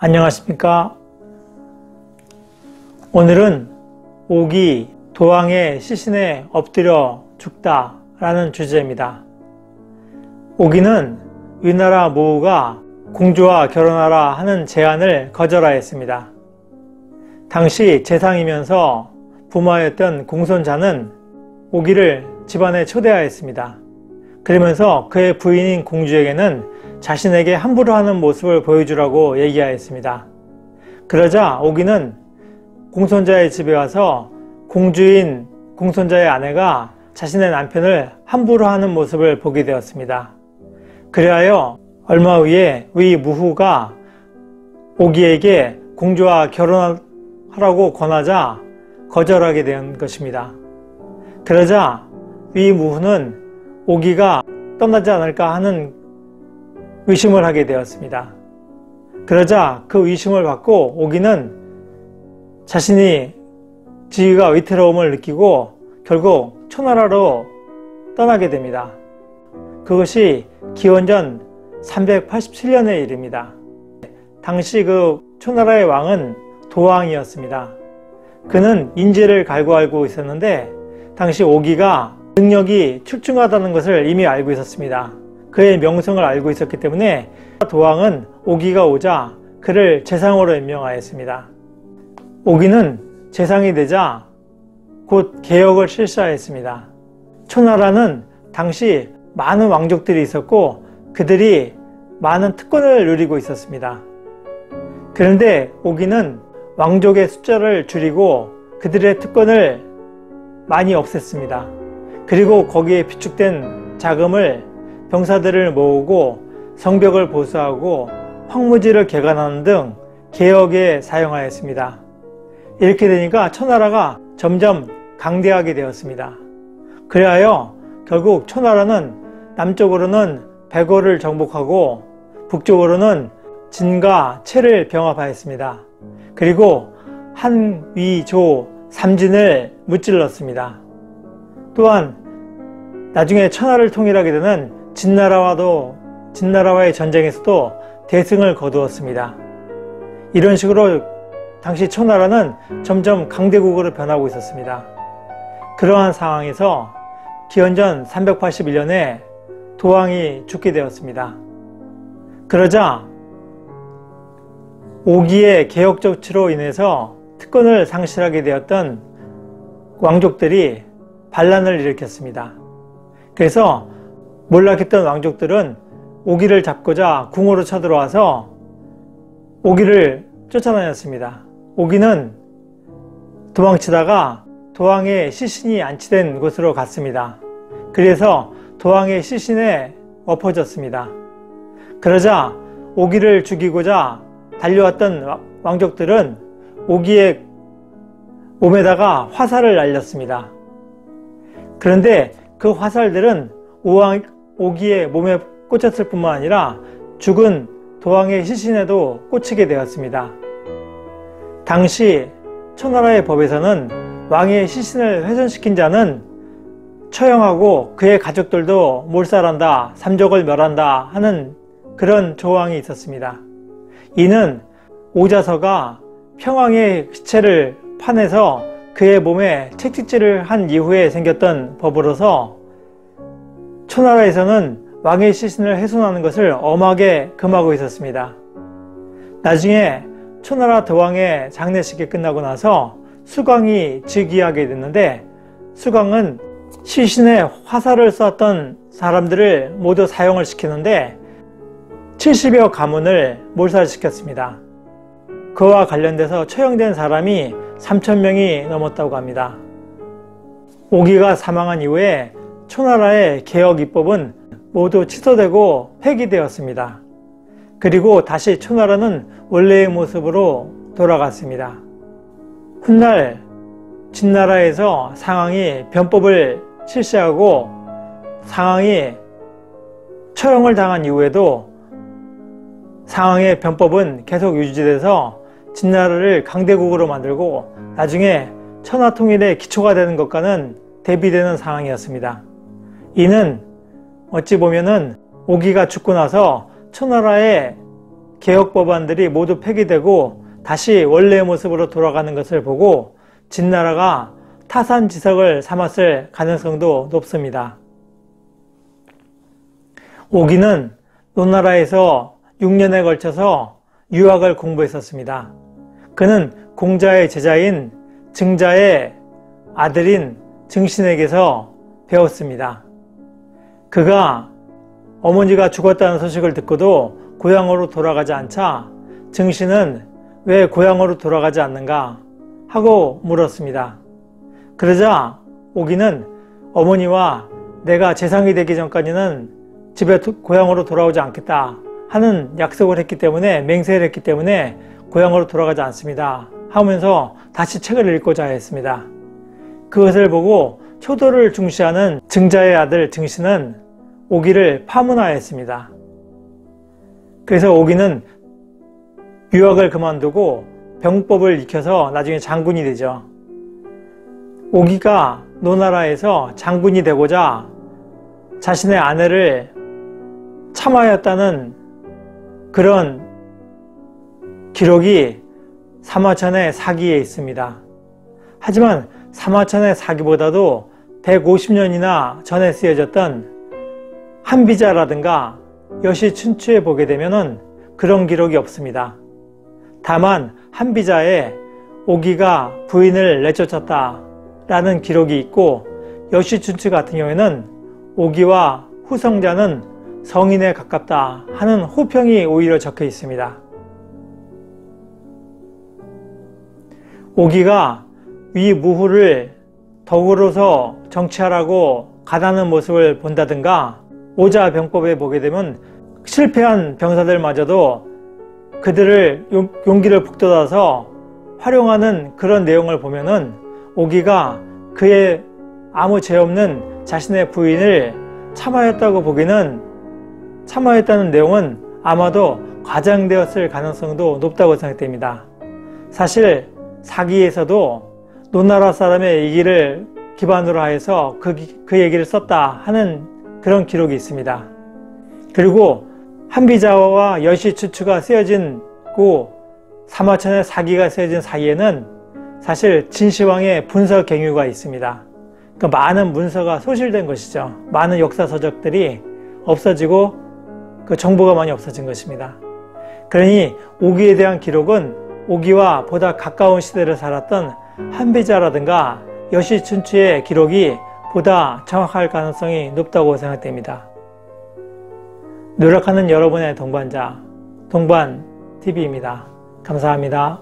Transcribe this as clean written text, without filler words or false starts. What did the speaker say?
안녕하십니까. 오늘은 옥이 도왕의 시신에 엎드려 죽다 라는 주제입니다. 옥이는 위나라 모후가 공주와 결혼하라 하는 제안을 거절하였습니다. 당시 재상이면서 부마였던 공손자는 옥이를 집안에 초대하였습니다. 그러면서 그의 부인인 공주에게는 자신에게 함부로 하는 모습을 보여주라고 얘기하였습니다. 그러자 옥이는 공손자의 집에 와서 공주인 공손자의 아내가 자신의 남편을 함부로 하는 모습을 보게 되었습니다. 그리하여 얼마 후에 위 무후가 옥이에게 공주와 결혼하라고 권하자 거절하게 된 것입니다. 그러자 위 무후는 옥이가 떠나지 않을까 하는 의심을 하게 되었습니다. 그러자 그 의심을 받고 옥이는 자신이 지위가 위태로움을 느끼고 결국 초나라로 떠나게 됩니다. 그것이 기원전 387년의 일입니다. 당시 그 초나라의 왕은 도왕이었습니다. 그는 인재를 갈구하고 있었는데 당시 옥이가 능력이 출중하다는 것을 이미 알고 있었습니다. 그의 명성을 알고 있었기 때문에 도왕은 옥이가 오자 그를 재상으로 임명하였습니다. 옥이는 재상이 되자 곧 개혁을 실시하였습니다. 초나라는 당시 많은 왕족들이 있었고 그들이 많은 특권을 누리고 있었습니다. 그런데 옥이는 왕족의 숫자를 줄이고 그들의 특권을 많이 없앴습니다. 그리고 거기에 비축된 자금을 병사들을 모으고 성벽을 보수하고 황무지를 개간하는 등 개혁에 사용하였습니다. 이렇게 되니까 초나라가 점점 강대하게 되었습니다. 그리하여 결국 초나라는 남쪽으로는 백어를 정복하고 북쪽으로는 진과 채를 병합하였습니다. 그리고 한, 위, 조, 삼진을 무찔렀습니다. 또한 나중에 천하를 통일하게 되는 진나라와의 전쟁에서도 대승을 거두었습니다. 이런 식으로 당시 초나라는 점점 강대국으로 변하고 있었습니다. 그러한 상황에서 기원전 381년에 도왕이 죽게 되었습니다. 그러자 옥이의 개혁 조치로 인해서 특권을 상실하게 되었던 왕족들이 반란을 일으켰습니다. 그래서 몰락했던 왕족들은 옥이를 잡고자 궁으로 쳐들어와서 옥이를 쫓아다녔습니다. 옥이는 도망치다가 도왕의 시신이 안치된 곳으로 갔습니다. 그래서 도왕의 시신에 엎어졌습니다. 그러자 옥이를 죽이고자 달려왔던 왕족들은 옥이의 몸에다가 화살을 날렸습니다. 그런데 그 화살들은 옥이의 몸에 꽂혔을 뿐만 아니라 죽은 도왕의 시신에도 꽂히게 되었습니다. 당시 초나라의 법에서는 왕의 시신을 훼손시킨 자는 처형하고 그의 가족들도 몰살한다, 삼족을 멸한다 하는 그런 조항이 있었습니다. 이는 오자서가 평왕의 시체를 파내서 그의 몸에 채찍질을 한 이후에 생겼던 법으로서 초나라에서는 왕의 시신을 훼손하는 것을 엄하게 금하고 있었습니다. 나중에 초나라 도왕의 장례식이 끝나고 나서 수광이 즉위하게 됐는데 수광은 시신에 화살을 쏘았던 사람들을 모두 사형을 시키는데 70여 가문을 몰살시켰습니다. 그와 관련돼서 처형된 사람이 3,000명이 넘었다고 합니다. 옥이가 사망한 이후에 초나라의 개혁 입법은 모두 취소되고 폐기되었습니다. 그리고 다시 초나라는 원래의 모습으로 돌아갔습니다. 훗날 진나라에서 상황이 변법을 실시하고 상황이 처형을 당한 이후에도 상황의 변법은 계속 유지돼서 진나라를 강대국으로 만들고 나중에 천하통일의 기초가 되는 것과는 대비되는 상황이었습니다. 이는 어찌 보면은 옥이가 죽고 나서 초나라의 개혁 법안들이 모두 폐기되고 다시 원래의 모습으로 돌아가는 것을 보고 진나라가 타산지석을 삼았을 가능성도 높습니다. 오기는 노나라에서 6년에 걸쳐서 유학을 공부했었습니다. 그는 공자의 제자인 증자의 아들인 증신에게서 배웠습니다. 그가 어머니가 죽었다는 소식을 듣고도 고향으로 돌아가지 않자 증신은 왜 고향으로 돌아가지 않는가 하고 물었습니다. 그러자 오기는 어머니와 내가 재상이 되기 전까지는 집에 고향으로 돌아오지 않겠다 하는 약속을 했기 때문에, 맹세를 했기 때문에 고향으로 돌아가지 않습니다 하면서 다시 책을 읽고자 했습니다. 그것을 보고 효도를 중시하는 증자의 아들 증신은 오기를 파문하였습니다. 그래서 오기는 유학을 그만두고 병법을 익혀서 나중에 장군이 되죠. 오기가 노나라에서 장군이 되고자 자신의 아내를 참하였다는 그런 기록이 사마천의 사기에 있습니다. 하지만 사마천의 사기보다도 150년이나 전에 쓰여졌던 한비자라든가 여시춘추에 보게 되면은 그런 기록이 없습니다. 다만 한비자에 오기가 부인을 내쫓았다 라는 기록이 있고, 여시춘추 같은 경우에는 오기와 후성자는 성인에 가깝다 하는 호평이 오히려 적혀 있습니다. 오기가 위무후를 덕으로서 정치하라고 가다는 모습을 본다든가, 오자병법에 보게 되면 실패한 병사들마저도 그들을 용기를 북돋아서 활용하는 그런 내용을 보면은 오기가 그의 아무 죄 없는 자신의 부인을 참아했다는 내용은 아마도 과장되었을 가능성도 높다고 생각됩니다. 사실 사기에서도 노나라 사람의 얘기를 기반으로 해서 그 얘기를 썼다 하는 그런 기록이 있습니다. 그리고 한비자와 여시춘추가 쓰여진고 사마천의 사기가 쓰여진 사이에는 사실 진시황의 분서 경유가 있습니다. 그러니까 많은 문서가 소실된 것이죠. 많은 역사서적들이 없어지고 그 정보가 많이 없어진 것입니다. 그러니 오기에 대한 기록은 오기와 보다 가까운 시대를 살았던 한비자라든가 여시춘추의 기록이 보다 정확할 가능성이 높다고 생각됩니다. 노력하는 여러분의 동반자, 동반TV입니다. 감사합니다.